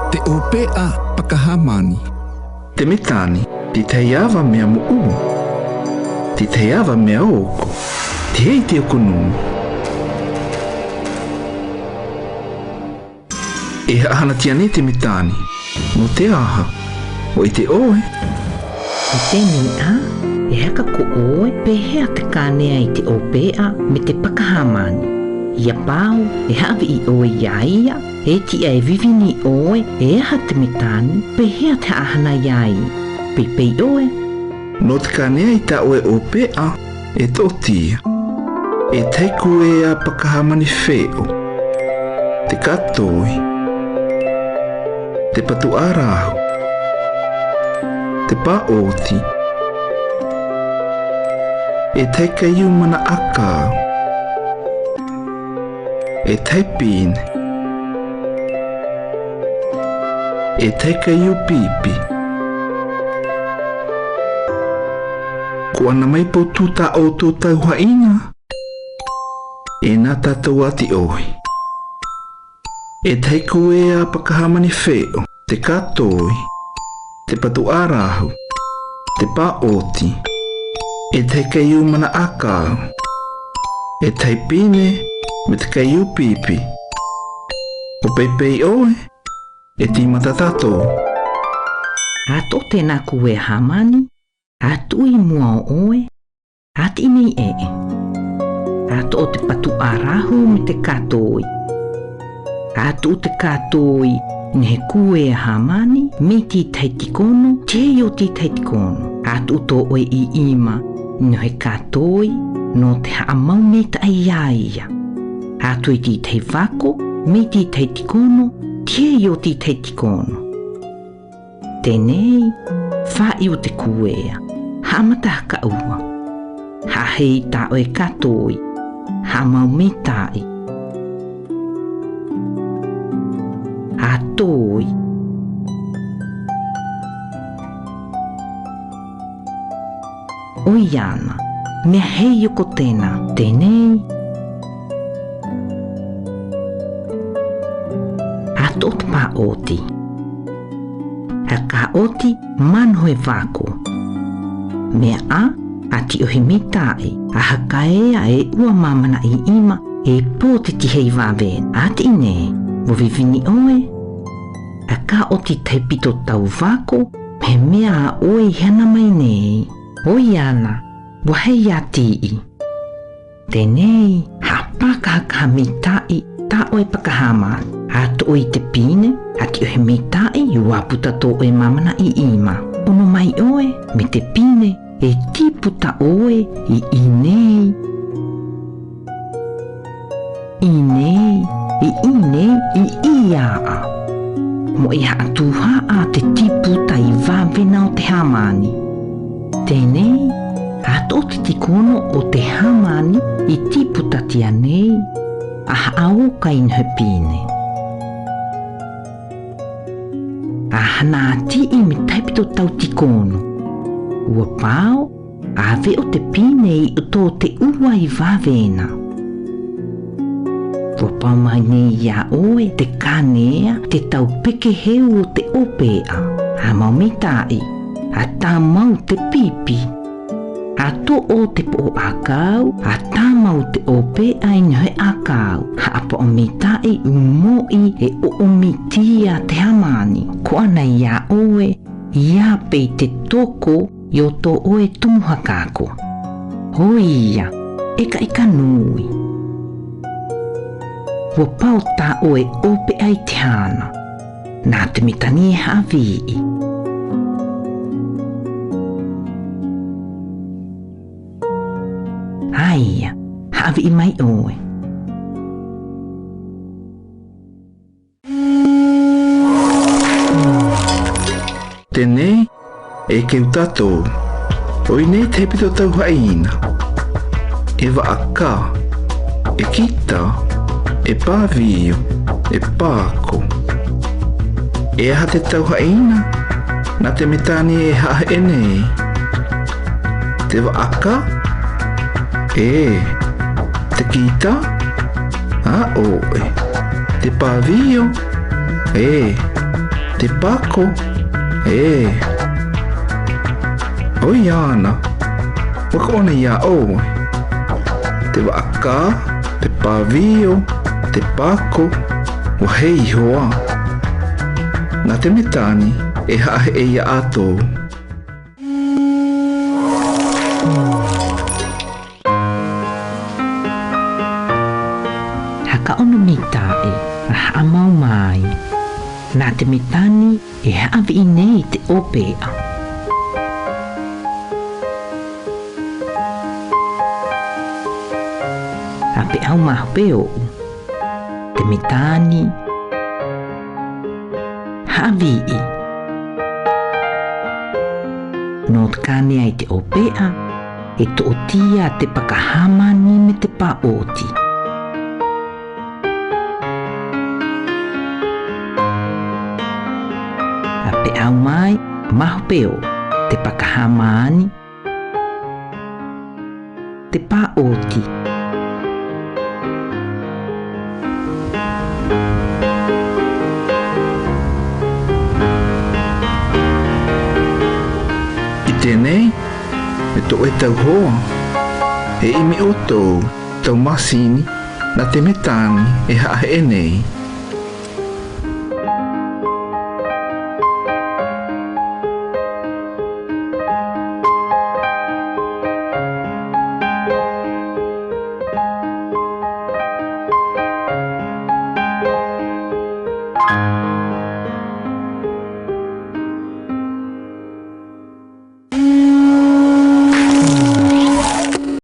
Te opea paka hāmani. Te metani, ti te awa mea mu'u. Ti te awa mea oko. Ti hei te okonu. E haana tiane te metani. No te aha. O i te oe. I tēnei a, e haka ko oe, pehea te kānea i te opea me te paka hāmani. Ia pāu, e hawi i oe iaia, e tia e vivini oe, e aha te metani, pehea te ahana iai. Pei oe. No te kānea i ta oe opea, e tōtia. E teiku e a paka hāmani wheo. Te katoi. Te patu arahu. Te paoti. E teika iu mana akau. E teipine. E teika iu pipi. Ko ana mai potu ta o tō tau haina. E nā tātou ati oi. E teiku e a paka hāmani wheo. Te katoi. Te patu arahu. Te paoti. E teika iu mana akau. E teipine. Me te kaiu pipi. O pei oe. E ti matatato. Ato tēnā kue hāmani. Atu i mua o oe. Ati nei e. Ato o te patu arahu me te katoi. Atu o te katoi. Ne kue hāmani. Me ti taitikono. Te o ti taitikono. Atu o tō oe i ima. No he katoi. No te haamau me ta iaia. Atu i ti tei wako, me ti tei tikono, tie o ti tei tikono. Tenei, whai o te kuea, hamata haka ua. Ha hei ta oe katoi, ha mau me tai. A toi. Oiana, mea hei o ko tēnā, tenei. Ato te paoti. A ka oti mano e wako. Mea a, ati ohi mitai, a haka ea e ua mamana i ima, e pōte ti hei wāwen. Ati ne, mo vivini oe. A ka oti te pito tau wako, me mea a oe hana mai nei. Oi ana, wa hei ati i. Tenei, ha paka haka mitai, ta oe paka hāmani. Ato oi te pine, ati ohe me tae i waputa tō oe mamana i ima. Ono mai oe, me te pine, e tiputa oe i inei. Inei, i inei, i iaa. Mo i haatuha a te tiputa i wawena o te hāmani. Tenei, ato o te tikono o te hāmani i tiputa tia nei. A au ka inhe pine. A hana ati i me taipito tau tikono. Ua pāo, a ve o te pine i o tō te ua i wawena. Ua pāo mai nei ia oe te kānea te tau peke heu o te opea. A mau me tai, a tā mau te pipi. A tō o te po akau, a tā mau te opea i nhe akau. Ha apa o me tae umoi e o omitia te hāmani. Ko ana ia oe, ia pei te toko i o tō oe tumuhakako. Hoia, eka nui. Ua pau tā oe opea i te hana. Nā te mitani e hawii. Aia, hawi i mai oe. Tenei, e keu tatou. Oi nei te pito tau haina. E waaka, e kita, e pāwio, e pāko. E aha te tau haina, na te metani e haa e nei. Te waaka, e, te kita, a oe. Te pāwio, e, te pako. Oi ana. Waka ona ia o. Te waka, te pavio, te pako. Wahei hoa. Nā te metani e hae e ia atou. Haka ono mitai a haa mau mai. Nā te metani e haawi I nei te opea. A pe au maho peo. Te metani haawi I. No te kane ai te opea e to o tia te paka hāmani me te paoti. Pe au mai, maho peo, te paka hāmani, te paoti. I tēnei, me to e tau hoa. E imi o tau, tau masini, na te metani e hae e nei.